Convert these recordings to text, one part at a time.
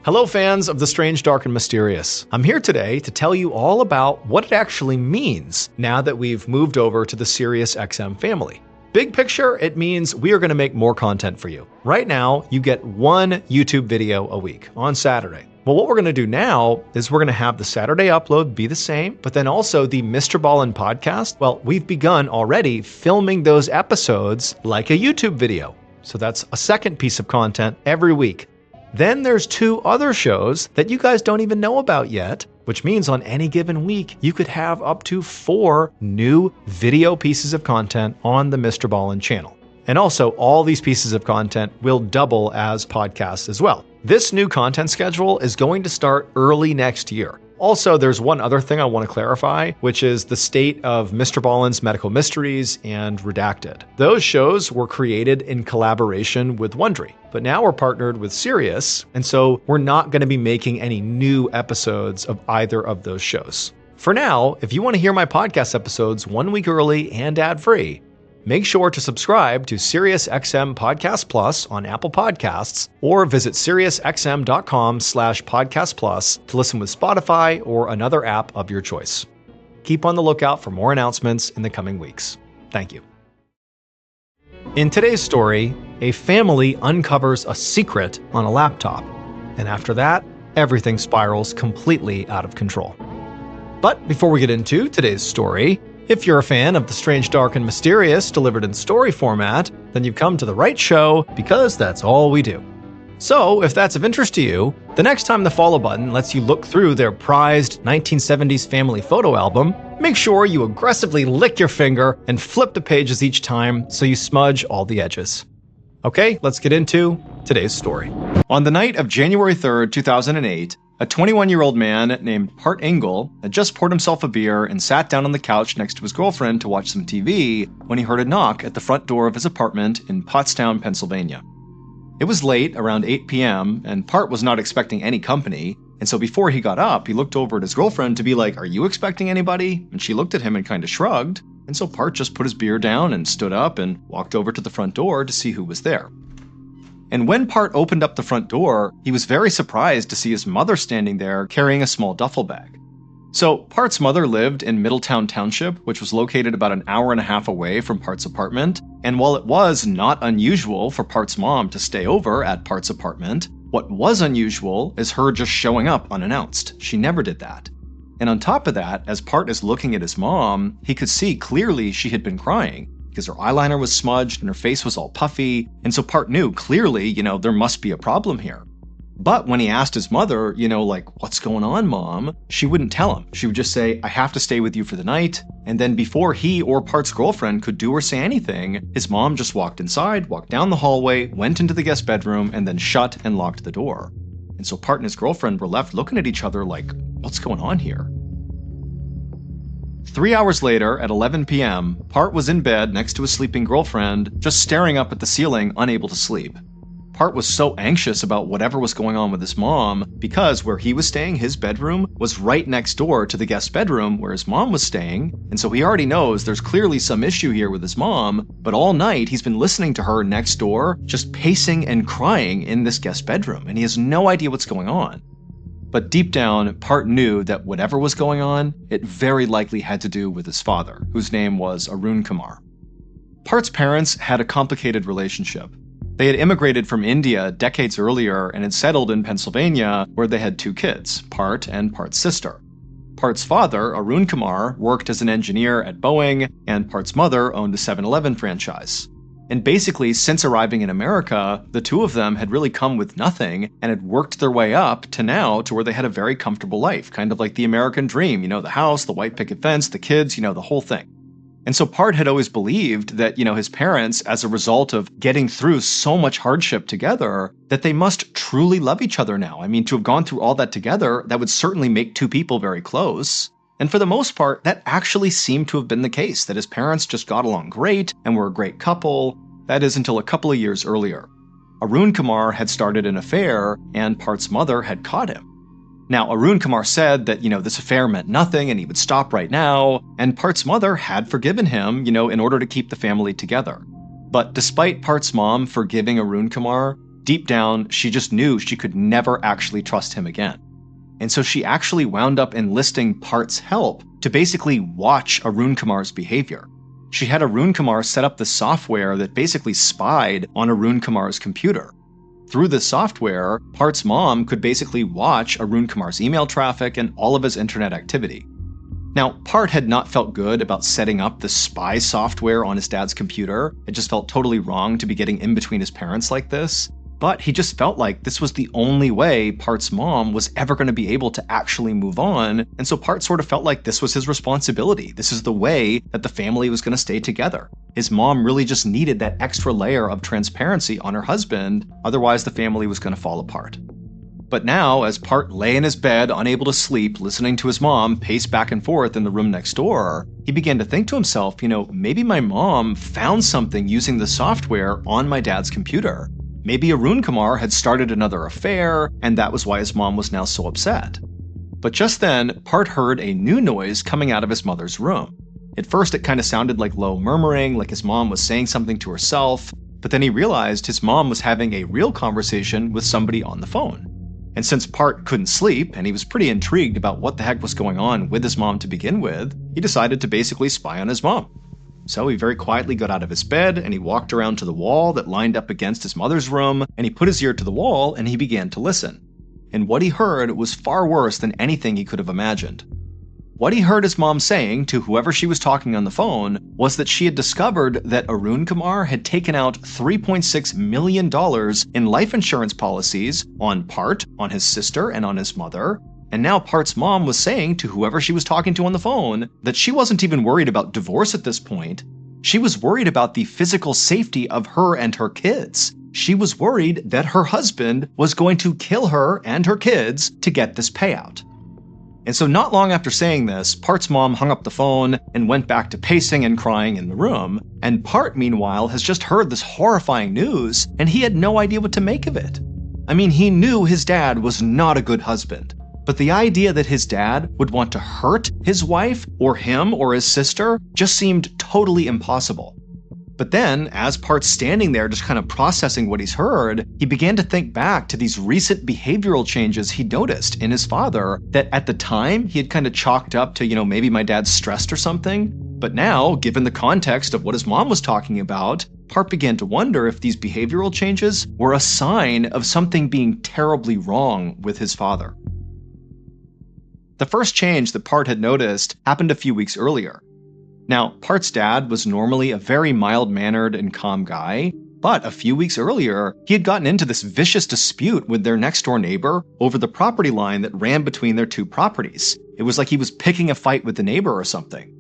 Hello fans of the strange, dark, and mysterious. I'm here today to tell you all about what it actually means now that we've moved over to the SiriusXM family. Big picture, it means we are going to make more content for you. Right now, you get one YouTube video a week on Saturday. Well, what we're going to do now is we're going to have the Saturday upload be the same, but then also the MrBallen's podcast. Well, we've begun already filming those episodes like a YouTube video. So that's a second piece of content every week. Then there's 2 other shows that you guys don't even know about yet, which means on any given week, you could have up to 4 new video pieces of content on the MrBallen's channel. And also, all these pieces of content will double as podcasts as well. This new content schedule is going to start early next year. Also, there's one other thing I want to clarify, which is the state of MrBallen's Medical Mysteries and Redacted. Those shows were created in collaboration with Wondery, but now we're partnered with Sirius, and so we're not going to be making any new episodes of either of those shows. For now, if you want to hear my podcast episodes 1 week early and ad-free, make sure to subscribe to SiriusXM Podcast Plus on Apple Podcasts or visit SiriusXM.com/Podcast Plus to listen with Spotify or another app of your choice. Keep on the lookout for more announcements in the coming weeks. Thank you. In today's story, a family uncovers a secret on a laptop, and after that, everything spirals completely out of control. But before we get into today's story, if you're a fan of the strange, dark, and mysterious delivered in story format, then you've come to the right show because that's all we do. So, if that's of interest to you, the next time the follow button lets you look through their prized 1970s family photo album, make sure you aggressively lick your finger and flip the pages each time so you smudge all the edges. Okay, let's get into today's story. On the night of January 3rd, 2008, a 21-year-old man named Part Engel had just poured himself a beer and sat down on the couch next to his girlfriend to watch some TV when he heard a knock at the front door of his apartment in Pottstown, Pennsylvania. It was late, around 8 p.m., and Part was not expecting any company, and so before he got up, he looked over at his girlfriend to be like, "Are you expecting anybody?" And she looked at him and kind of shrugged, and so Part just put his beer down and stood up and walked over to the front door to see who was there. And when Part opened up the front door, he was very surprised to see his mother standing there carrying a small duffel bag. So Part's mother lived in Middletown Township, which was located about an hour and a half away from Part's apartment. And while it was not unusual for Part's mom to stay over at Part's apartment, what was unusual is her just showing up unannounced. She never did that. And on top of that, as Part is looking at his mom, he could see clearly she had been crying, because her eyeliner was smudged and her face was all puffy, and so Part knew clearly, there must be a problem here. But when he asked his mother, "What's going on, Mom?" she wouldn't tell him. She would just say, "I have to stay with you for the night." And then before he or Part's girlfriend could do or say anything, his mom just walked inside, walked down the hallway, went into the guest bedroom, and then shut and locked the door. And so Part and his girlfriend were left looking at each other like, what's going on here? 3 hours later, at 11 p.m., Part was in bed next to his sleeping girlfriend, just staring up at the ceiling, unable to sleep. Part was so anxious about whatever was going on with his mom, because where he was staying, his bedroom, was right next door to the guest bedroom where his mom was staying, and so he already knows there's clearly some issue here with his mom, but all night he's been listening to her next door, just pacing and crying in this guest bedroom, and he has no idea what's going on. But deep down, Part knew that whatever was going on, it very likely had to do with his father, whose name was Arun Kumar. Part's parents had a complicated relationship. They had immigrated from India decades earlier and had settled in Pennsylvania, where they had 2 kids, Part and Part's sister. Part's father, Arun Kumar, worked as an engineer at Boeing, and Part's mother owned a 7-Eleven franchise. And basically, since arriving in America, the 2 of them had really come with nothing and had worked their way up to now to where they had a very comfortable life, kind of like the American dream, the house, the white picket fence, the kids, the whole thing. And so Part had always believed that, his parents, as a result of getting through so much hardship together, that they must truly love each other now. I mean, to have gone through all that together, that would certainly make 2 people very close. And for the most part, that actually seemed to have been the case, that his parents just got along great and were a great couple. That is until a couple of years earlier. Arun Kumar had started an affair, and Part's mother had caught him. Now, Arun Kumar said that, this affair meant nothing and he would stop right now, and Part's mother had forgiven him, in order to keep the family together. But despite Part's mom forgiving Arun Kumar, deep down, she just knew she could never actually trust him again. And so she actually wound up enlisting Part's help to basically watch Arun Kumar's behavior. She had Arun Kumar set up the software that basically spied on Arun Kumar's computer. Through this software, Part's mom could basically watch Arun Kumar's email traffic and all of his internet activity. Now, Part had not felt good about setting up the spy software on his dad's computer. It just felt totally wrong to be getting in between his parents like this. But he just felt like this was the only way Part's mom was ever going to be able to actually move on, and so Part sort of felt like this was his responsibility. This is the way that the family was going to stay together. His mom really just needed that extra layer of transparency on her husband, otherwise the family was going to fall apart. But now, as Part lay in his bed, unable to sleep, listening to his mom pace back and forth in the room next door, he began to think to himself, maybe my mom found something using the software on my dad's computer. Maybe Arun Kumar had started another affair, and that was why his mom was now so upset. But just then, Part heard a new noise coming out of his mother's room. At first, it kind of sounded like low murmuring, like his mom was saying something to herself, but then he realized his mom was having a real conversation with somebody on the phone. And since Part couldn't sleep, and he was pretty intrigued about what the heck was going on with his mom to begin with, he decided to basically spy on his mom. So he very quietly got out of his bed, and he walked around to the wall that lined up against his mother's room, and he put his ear to the wall, and he began to listen. And what he heard was far worse than anything he could have imagined. What he heard his mom saying to whoever she was talking on the phone was that she had discovered that Arun Kumar had taken out $3.6 million in life insurance policies on Part, on his sister, and on his mother. And now Part's mom was saying to whoever she was talking to on the phone that she wasn't even worried about divorce at this point. She was worried about the physical safety of her and her kids. She was worried that her husband was going to kill her and her kids to get this payout. And so not long after saying this, Part's mom hung up the phone and went back to pacing and crying in the room. And Part, meanwhile, has just heard this horrifying news, and he had no idea what to make of it. I mean, he knew his dad was not a good husband. But the idea that his dad would want to hurt his wife, or him, or his sister, just seemed totally impossible. But then, as Part's standing there just kind of processing what he's heard, he began to think back to these recent behavioral changes he noticed in his father that at the time he had kind of chalked up to, maybe my dad's stressed or something. But now, given the context of what his mom was talking about, Part began to wonder if these behavioral changes were a sign of something being terribly wrong with his father. The first change that Part had noticed happened a few weeks earlier. Now, Part's dad was normally a very mild-mannered and calm guy, but a few weeks earlier, he had gotten into this vicious dispute with their next-door neighbor over the property line that ran between their two properties. It was like he was picking a fight with the neighbor or something.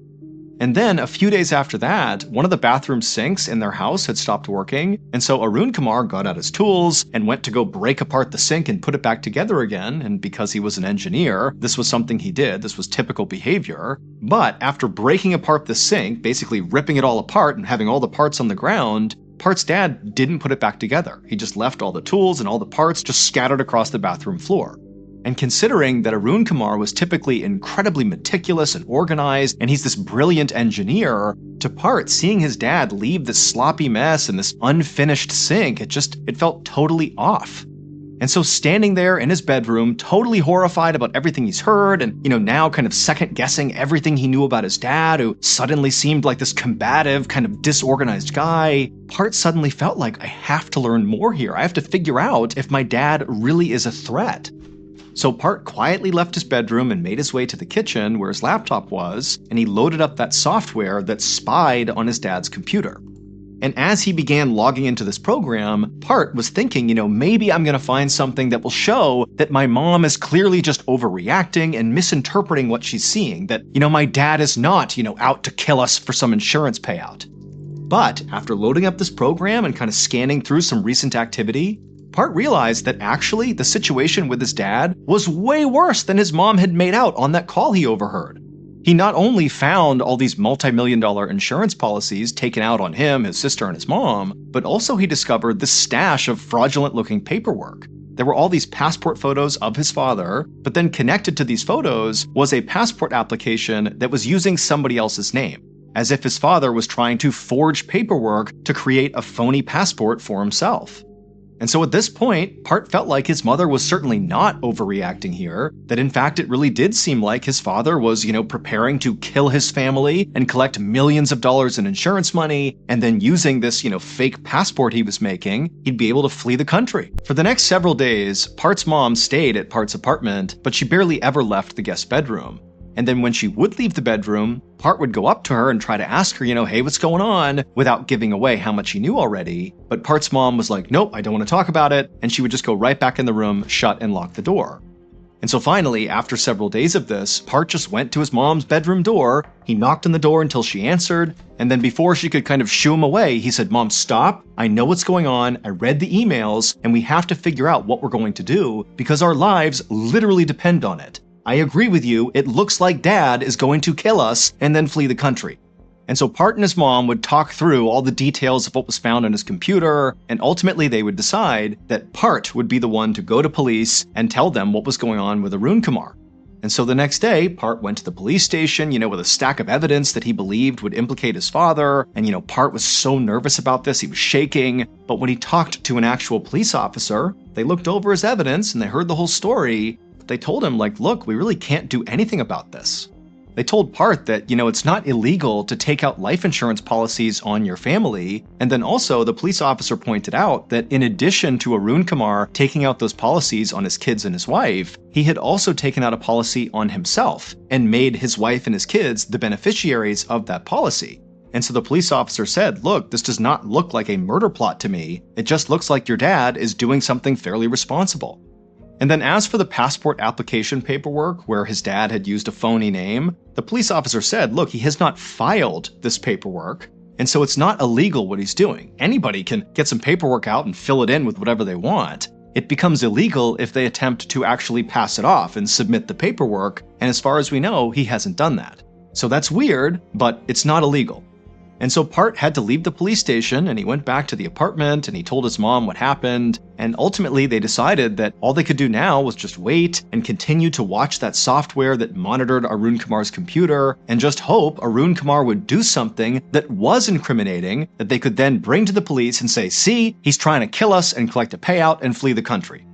And then, a few days after that, one of the bathroom sinks in their house had stopped working, and so Arun Kumar got out his tools and went to go break apart the sink and put it back together again, and because he was an engineer, this was something he did, this was typical behavior. But after breaking apart the sink, basically ripping it all apart and having all the parts on the ground, Part's dad didn't put it back together. He just left all the tools and all the parts just scattered across the bathroom floor. And considering that Arun Kumar was typically incredibly meticulous and organized, and he's this brilliant engineer, to Part, seeing his dad leave this sloppy mess and this unfinished sink, it felt totally off. And so standing there in his bedroom, totally horrified about everything he's heard, and now kind of second-guessing everything he knew about his dad, who suddenly seemed like this combative, kind of disorganized guy, Part suddenly felt like, I have to learn more here. I have to figure out if my dad really is a threat. So Part quietly left his bedroom and made his way to the kitchen where his laptop was, and he loaded up that software that spied on his dad's computer. And as he began logging into this program, Part was thinking, maybe I'm going to find something that will show that my mom is clearly just overreacting and misinterpreting what she's seeing, that, my dad is not, out to kill us for some insurance payout. But after loading up this program and kind of scanning through some recent activity, Part realized that actually the situation with his dad was way worse than his mom had made out on that call he overheard. He not only found all these multi-million-dollar insurance policies taken out on him, his sister, and his mom, but also he discovered this stash of fraudulent-looking paperwork. There were all these passport photos of his father, but then connected to these photos was a passport application that was using somebody else's name, as if his father was trying to forge paperwork to create a phony passport for himself. And so at this point, Part felt like his mother was certainly not overreacting here, that in fact it really did seem like his father was, preparing to kill his family and collect millions of dollars in insurance money, and then using this, fake passport he was making, he'd be able to flee the country. For the next several days, Part's mom stayed at Part's apartment, but she barely ever left the guest bedroom. And then when she would leave the bedroom, Part would go up to her and try to ask her, hey, what's going on, without giving away how much he knew already. But Part's mom was like, nope, I don't want to talk about it. And she would just go right back in the room, shut and lock the door. And so finally, after several days of this, Part just went to his mom's bedroom door. He knocked on the door until she answered. And then before she could kind of shoo him away, he said, Mom, stop. I know what's going on. I read the emails and we have to figure out what we're going to do because our lives literally depend on it. I agree with you, it looks like Dad is going to kill us and then flee the country. And so Part and his mom would talk through all the details of what was found on his computer, and ultimately they would decide that Part would be the one to go to police and tell them what was going on with Arun Kumar. And so the next day, Part went to the police station, with a stack of evidence that he believed would implicate his father, and Part was so nervous about this, he was shaking. But when he talked to an actual police officer, they looked over his evidence and they heard the whole story. They told him, look, we really can't do anything about this. They told Part that, it's not illegal to take out life insurance policies on your family. And then also the police officer pointed out that in addition to Arun Kumar taking out those policies on his kids and his wife, he had also taken out a policy on himself and made his wife and his kids the beneficiaries of that policy. And so the police officer said, look, this does not look like a murder plot to me. It just looks like your dad is doing something fairly responsible. And then as for the passport application paperwork, where his dad had used a phony name, the police officer said, look, he has not filed this paperwork, and so it's not illegal what he's doing. Anybody can get some paperwork out and fill it in with whatever they want. It becomes illegal if they attempt to actually pass it off and submit the paperwork, and as far as we know, he hasn't done that. So that's weird, but it's not illegal. And so Part had to leave the police station and he went back to the apartment and he told his mom what happened. And ultimately they decided that all they could do now was just wait and continue to watch that software that monitored Arun Kumar's computer and just hope Arun Kumar would do something that was incriminating that they could then bring to the police and say, see, he's trying to kill us and collect a payout and flee the country.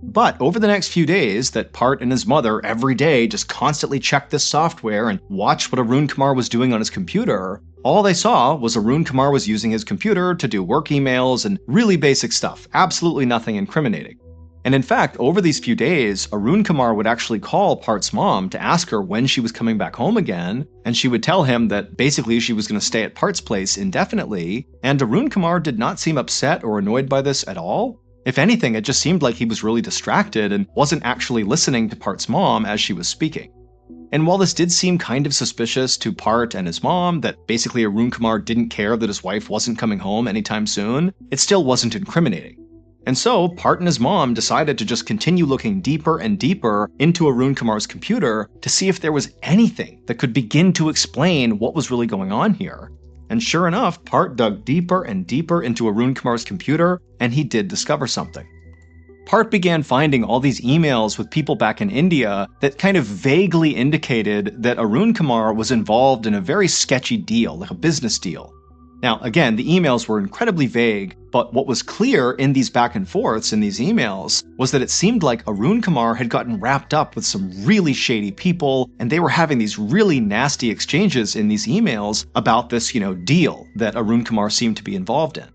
But over the next few days that Part and his mother every day just constantly checked this software and watched what Arun Kumar was doing on his computer, all they saw was Arun Kumar was using his computer to do work emails and really basic stuff, absolutely nothing incriminating. And in fact, over these few days, Arun Kumar would actually call Part's mom to ask her when she was coming back home again, and she would tell him that basically she was going to stay at Part's place indefinitely, and Arun Kumar did not seem upset or annoyed by this at all. If anything, it just seemed like he was really distracted and wasn't actually listening to Part's mom as she was speaking. And while this did seem kind of suspicious to Part and his mom, that basically Arun Kumar didn't care that his wife wasn't coming home anytime soon, it still wasn't incriminating. And so Part and his mom decided to just continue looking deeper and deeper into Arun Kumar's computer to see if there was anything that could begin to explain what was really going on here. And sure enough, Part dug deeper and deeper into Arun Kumar's computer, and he did discover something. Part began finding all these emails with people back in India that kind of vaguely indicated that Arun Kumar was involved in a very sketchy deal, like a business deal. Now, again, the emails were incredibly vague, but what was clear in these back and forths in these emails was that it seemed like Arun Kumar had gotten wrapped up with some really shady people, and they were having these really nasty exchanges in these emails about this, deal that Arun Kumar seemed to be involved in.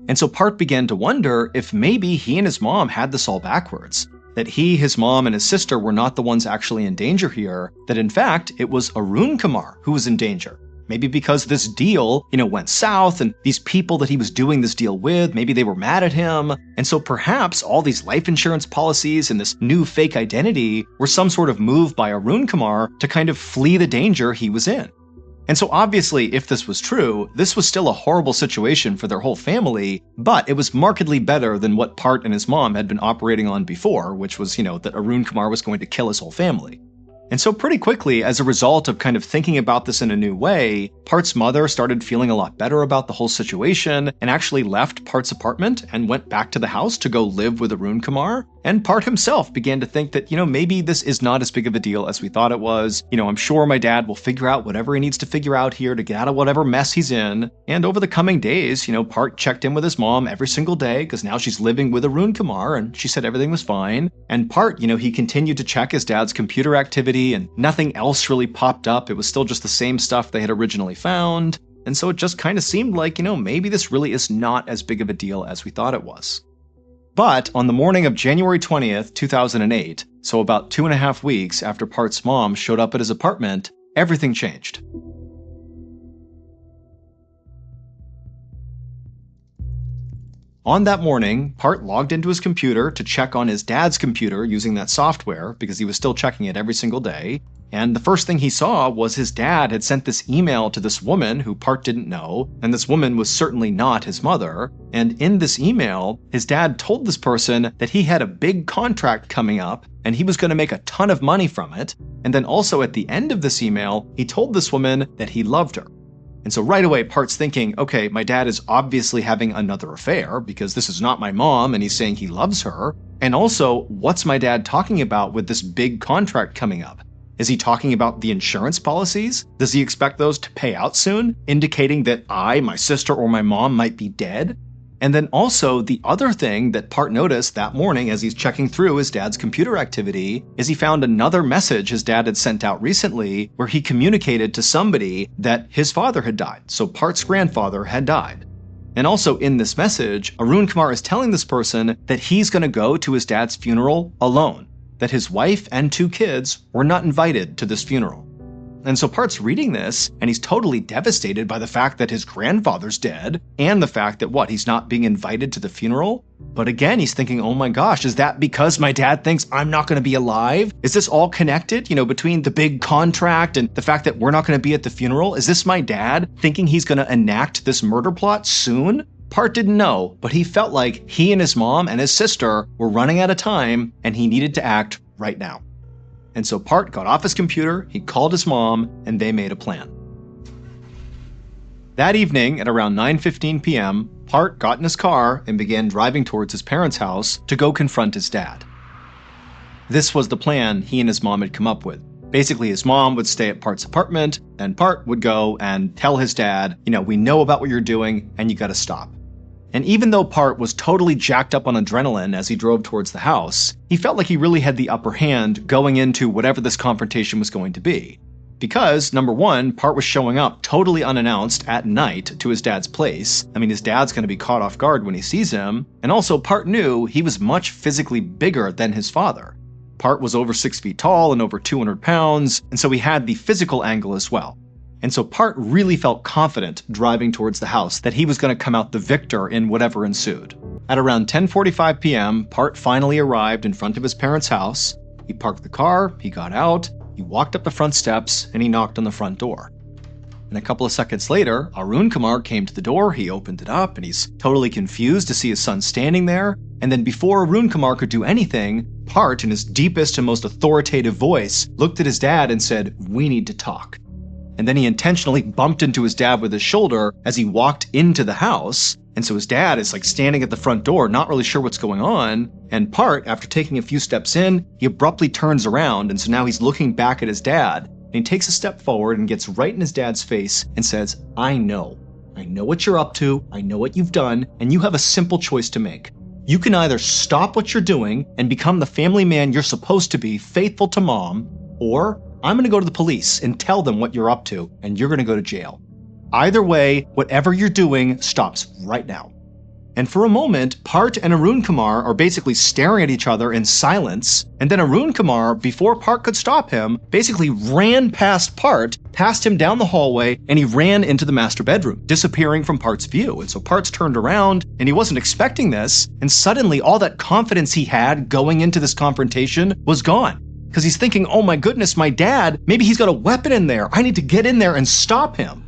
And so Part began to wonder if maybe he and his mom had this all backwards, that he, his mom, and his sister were not the ones actually in danger here, that in fact, it was Arun Kumar who was in danger. Maybe because this deal, went south and these people that he was doing this deal with, maybe they were mad at him. And so perhaps all these life insurance policies and this new fake identity were some sort of move by Arun Kumar to kind of flee the danger he was in. And so obviously, if this was true, this was still a horrible situation for their whole family, but it was markedly better than what Part and his mom had been operating on before, which was, that Arun Kumar was going to kill his whole family. And so pretty quickly, as a result of kind of thinking about this in a new way, Part's mother started feeling a lot better about the whole situation and actually left Part's apartment and went back to the house to go live with Arun Kumar. And Part himself began to think that, maybe this is not as big of a deal as we thought it was. I'm sure my dad will figure out whatever he needs to figure out here to get out of whatever mess he's in. And over the coming days, Part checked in with his mom every single day because now she's living with Arun Kumar and she said everything was fine. And Part, he continued to check his dad's computer activity and nothing else really popped up. It was still just the same stuff they had originally found. And so it just kind of seemed like, maybe this really is not as big of a deal as we thought it was. But on the morning of January 20th, 2008, so about 2.5 weeks after Part's mom showed up at his apartment, everything changed. On that morning, Part logged into his computer to check on his dad's computer using that software because he was still checking it every single day. And the first thing he saw was his dad had sent this email to this woman who Part didn't know, and this woman was certainly not his mother. And in this email, his dad told this person that he had a big contract coming up and he was going to make a ton of money from it. And then also at the end of this email, he told this woman that he loved her. And so right away, Part's thinking, okay, my dad is obviously having another affair because this is not my mom and he's saying he loves her. And also, what's my dad talking about with this big contract coming up? Is he talking about the insurance policies? Does he expect those to pay out soon, indicating that I, my sister, or my mom might be dead? And then also, the other thing that Part noticed that morning as he's checking through his dad's computer activity is he found another message his dad had sent out recently where he communicated to somebody that his father had died. So Part's grandfather had died. And also in this message, Arun Kumar is telling this person that he's going to go to his dad's funeral alone, that his wife and 2 kids were not invited to this funeral. And so Part's reading this, and he's totally devastated by the fact that his grandfather's dead, and the fact that, he's not being invited to the funeral? But again, he's thinking, oh my gosh, is that because my dad thinks I'm not going to be alive? Is this all connected, between the big contract and the fact that we're not going to be at the funeral? Is this my dad thinking he's going to enact this murder plot soon? Part didn't know, but he felt like he and his mom and his sister were running out of time, and he needed to act right now. And so Part got off his computer, he called his mom, and they made a plan. That evening, at around 9:15 p.m., Part got in his car and began driving towards his parents' house to go confront his dad. This was the plan he and his mom had come up with. Basically, his mom would stay at Part's apartment, and Part would go and tell his dad, we know about what you're doing, and you gotta stop. And even though Part was totally jacked up on adrenaline as he drove towards the house, he felt like he really had the upper hand going into whatever this confrontation was going to be. Because, number one, Part was showing up totally unannounced at night to his dad's place. His dad's going to be caught off guard when he sees him. And also, Part knew he was much physically bigger than his father. Part was over 6 feet tall and over 200 pounds, and so he had the physical angle as well. And so Part really felt confident driving towards the house that he was going to come out the victor in whatever ensued. At around 10:45 p.m., Part finally arrived in front of his parents' house. He parked the car, he got out, he walked up the front steps, and he knocked on the front door. And a couple of seconds later, Arun Kumar came to the door, he opened it up, and he's totally confused to see his son standing there. And then before Arun Kumar could do anything, Part, in his deepest and most authoritative voice, looked at his dad and said, "We need to talk." And then he intentionally bumped into his dad with his shoulder as he walked into the house. And so his dad is standing at the front door, not really sure what's going on. And Part, after taking a few steps in, he abruptly turns around. And so now he's looking back at his dad. And he takes a step forward and gets right in his dad's face and says, I know what you're up to. I know what you've done. And you have a simple choice to make. You can either stop what you're doing and become the family man you're supposed to be, faithful to mom, or I'm going to go to the police and tell them what you're up to, and you're going to go to jail. Either way, whatever you're doing stops right now. And for a moment, Part and Arun Kumar are basically staring at each other in silence, and then Arun Kumar, before Part could stop him, basically ran past Part, passed him down the hallway, and he ran into the master bedroom, disappearing from Part's view. And so Part's turned around, and he wasn't expecting this, and suddenly all that confidence he had going into this confrontation was gone. Because he's thinking, oh my goodness, my dad, maybe he's got a weapon in there. I need to get in there and stop him.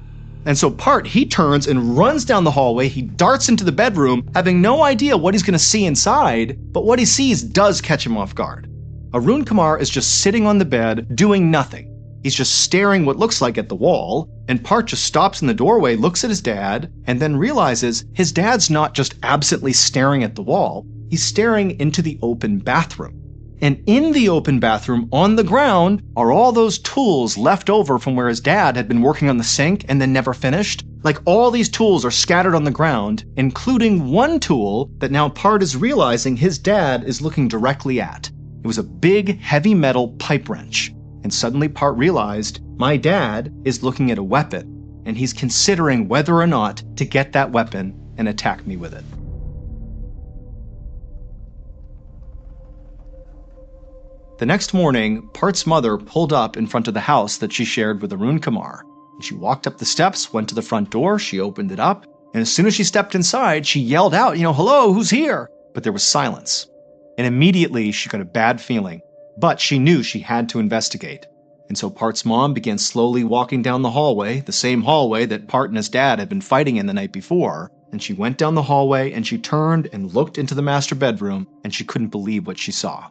And so Part, he turns and runs down the hallway. He darts into the bedroom, having no idea what he's going to see inside, but what he sees does catch him off guard. Arun Kumar is just sitting on the bed, doing nothing. He's just staring what looks like at the wall, and Part just stops in the doorway, looks at his dad, and then realizes his dad's not just absently staring at the wall, he's staring into the open bathroom. And in the open bathroom, on the ground, are all those tools left over from where his dad had been working on the sink and then never finished. Like, all these tools are scattered on the ground, including one tool that now Part is realizing his dad is looking directly at. It was a big, heavy metal pipe wrench. And suddenly Part realized, my dad is looking at a weapon, and he's considering whether or not to get that weapon and attack me with it. The next morning, Part's mother pulled up in front of the house that she shared with Arun Kumar. She walked up the steps, went to the front door, she opened it up, and as soon as she stepped inside, she yelled out, hello, who's here? But there was silence. And immediately she got a bad feeling, but she knew she had to investigate. And so Part's mom began slowly walking down the hallway, the same hallway that Part and his dad had been fighting in the night before. And she went down the hallway and she turned and looked into the master bedroom, and she couldn't believe what she saw.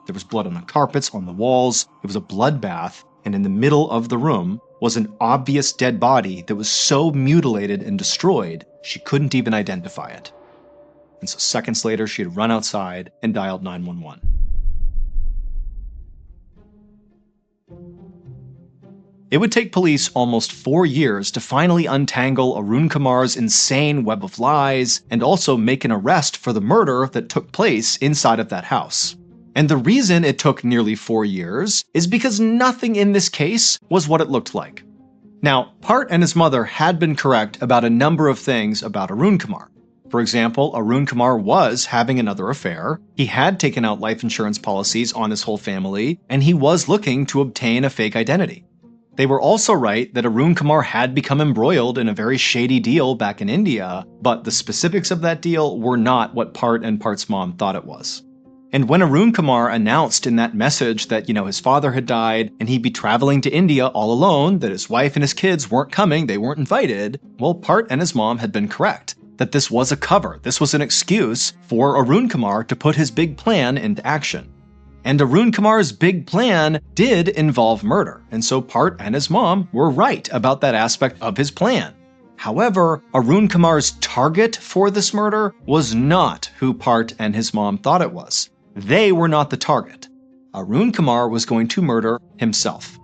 There was blood on the carpets, on the walls. It was a bloodbath, and in the middle of the room was an obvious dead body that was so mutilated and destroyed, she couldn't even identify it. And so seconds later, she had run outside and dialed 911. It would take police almost 4 years to finally untangle Arun Kumar's insane web of lies and also make an arrest for the murder that took place inside of that house. And the reason it took nearly 4 years is because nothing in this case was what it looked like. Now, Part and his mother had been correct about a number of things about Arun Kumar. For example, Arun Kumar was having another affair, he had taken out life insurance policies on his whole family, and he was looking to obtain a fake identity. They were also right that Arun Kumar had become embroiled in a very shady deal back in India, but the specifics of that deal were not what Part and Part's mom thought it was. And when Arun Kumar announced in that message that, his father had died and he'd be traveling to India all alone, that his wife and his kids weren't coming, they weren't invited, well, Part and his mom had been correct. That this was a cover, this was an excuse for Arun Kumar to put his big plan into action. And Arun Kumar's big plan did involve murder, and so Part and his mom were right about that aspect of his plan. However, Arun Kumar's target for this murder was not who Part and his mom thought it was. They were not the target. Arun Kumar was going to murder himself.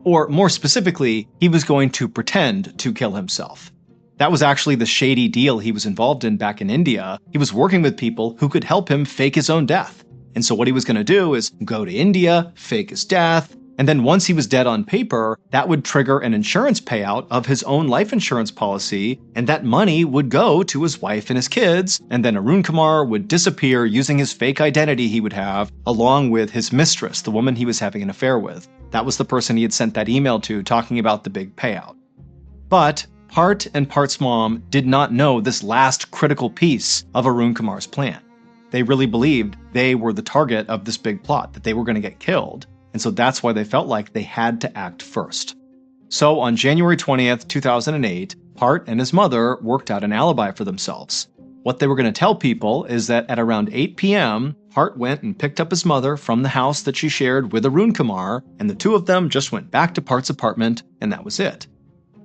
Or more specifically, he was going to pretend to kill himself. That was actually the shady deal he was involved in back in India. He was working with people who could help him fake his own death. And so what he was going to do is go to India, fake his death, and then once he was dead on paper, that would trigger an insurance payout of his own life insurance policy, and that money would go to his wife and his kids, and then Arun Kumar would disappear using his fake identity he would have, along with his mistress, the woman he was having an affair with. That was the person he had sent that email to talking about the big payout. But Part and Part's mom did not know this last critical piece of Arun Kumar's plan. They really believed they were the target of this big plot, that they were going to get killed. And so that's why they felt like they had to act first. So on January 20th, 2008, Part and his mother worked out an alibi for themselves. What they were going to tell people is that at around 8 p.m., Part went and picked up his mother from the house that she shared with Arun Kumar, and the two of them just went back to Part's apartment, and that was it.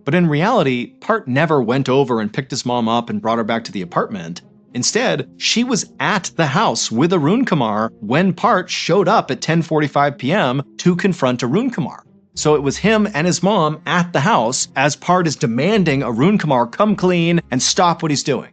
But in reality, Part never went over and picked his mom up and brought her back to the apartment. Instead, she was at the house with Arun Kumar when Part showed up at 10:45 p.m. to confront Arun Kumar. So it was him and his mom at the house as Part is demanding Arun Kumar come clean and stop what he's doing.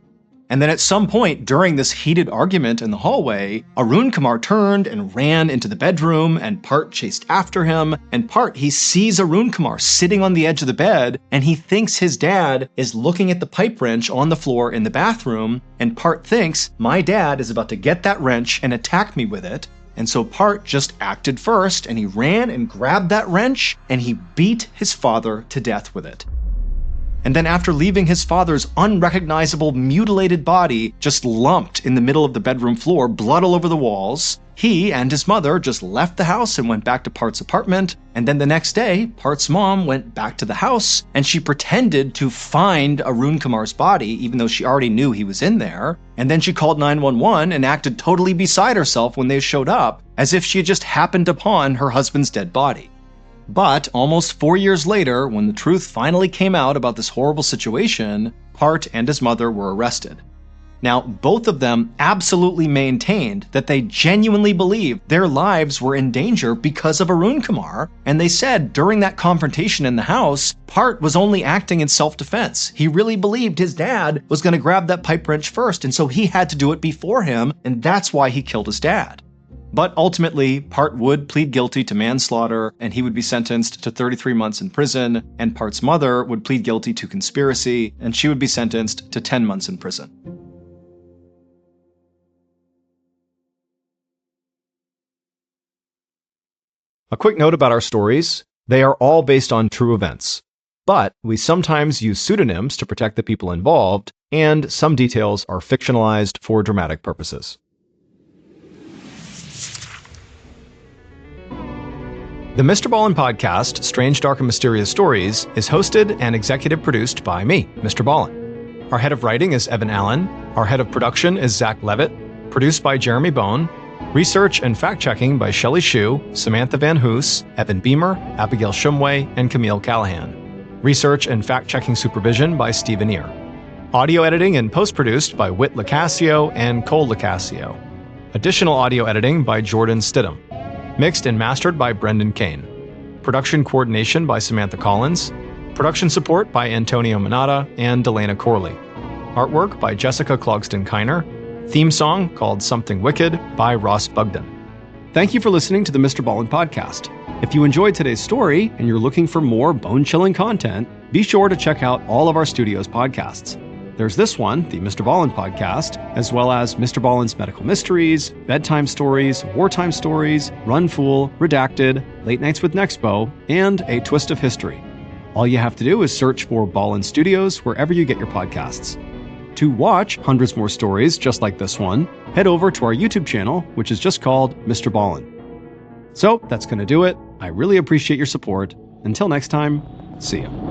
And then at some point during this heated argument in the hallway, Arun Kumar turned and ran into the bedroom, and Part chased after him, and Part, he sees Arun Kumar sitting on the edge of the bed, and he thinks his dad is looking at the pipe wrench on the floor in the bathroom, and Part thinks, my dad is about to get that wrench and attack me with it. And so Part just acted first, and he ran and grabbed that wrench, and he beat his father to death with it. And then after leaving his father's unrecognizable, mutilated body just lumped in the middle of the bedroom floor, blood all over the walls, he and his mother just left the house and went back to Part's apartment. And then the next day, Part's mom went back to the house and she pretended to find Arun Kumar's body, even though she already knew he was in there. And then she called 911 and acted totally beside herself when they showed up, as if she had just happened upon her husband's dead body. But almost 4 years later, when the truth finally came out about this horrible situation, Part and his mother were arrested. Now, both of them absolutely maintained that they genuinely believed their lives were in danger because of Arun Kumar, and they said during that confrontation in the house, Part was only acting in self-defense. He really believed his dad was going to grab that pipe wrench first, and so he had to do it before him, and that's why he killed his dad. But ultimately, Part would plead guilty to manslaughter, and he would be sentenced to 33 months in prison, and Part's mother would plead guilty to conspiracy, and she would be sentenced to 10 months in prison. A quick note about our stories: they are all based on true events, but we sometimes use pseudonyms to protect the people involved, and some details are fictionalized for dramatic purposes. The MrBallen podcast, Strange, Dark, and Mysterious Stories, is hosted and executive produced by me, Mr. Ballen. Our head of writing is Evan Allen. Our head of production is Zach Levitt. Produced by Jeremy Bone. Research and fact-checking by Shelley Shue, Samantha Van Hoos, Evan Beamer, Abigail Shumway, and Camille Callahan. Research and fact-checking supervision by Stephen Ear. Audio editing and post-produced by Whit Lacasio and Cole Lacasio. Additional audio editing by Jordan Stidham. Mixed and mastered by Brendan Kane. Production coordination by Samantha Collins. Production support by Antonio Minata and Delana Corley. Artwork by Jessica Clogston-Kiner. Theme song called Something Wicked by Ross Bugden. Thank you for listening to the MrBallen podcast. If you enjoyed today's story and you're looking for more bone-chilling content, be sure to check out all of our studio's podcasts. There's this one, the MrBallen podcast, as well as MrBallen's Medical Mysteries, Bedtime Stories, Wartime Stories, Run Fool, Redacted, Late Nights with Nexpo, and A Twist of History. All you have to do is search for Ballen Studios wherever you get your podcasts. To watch hundreds more stories just like this one, head over to our YouTube channel, which is just called Mr. Ballen. So that's going to do it. I really appreciate your support. Until next time, see ya.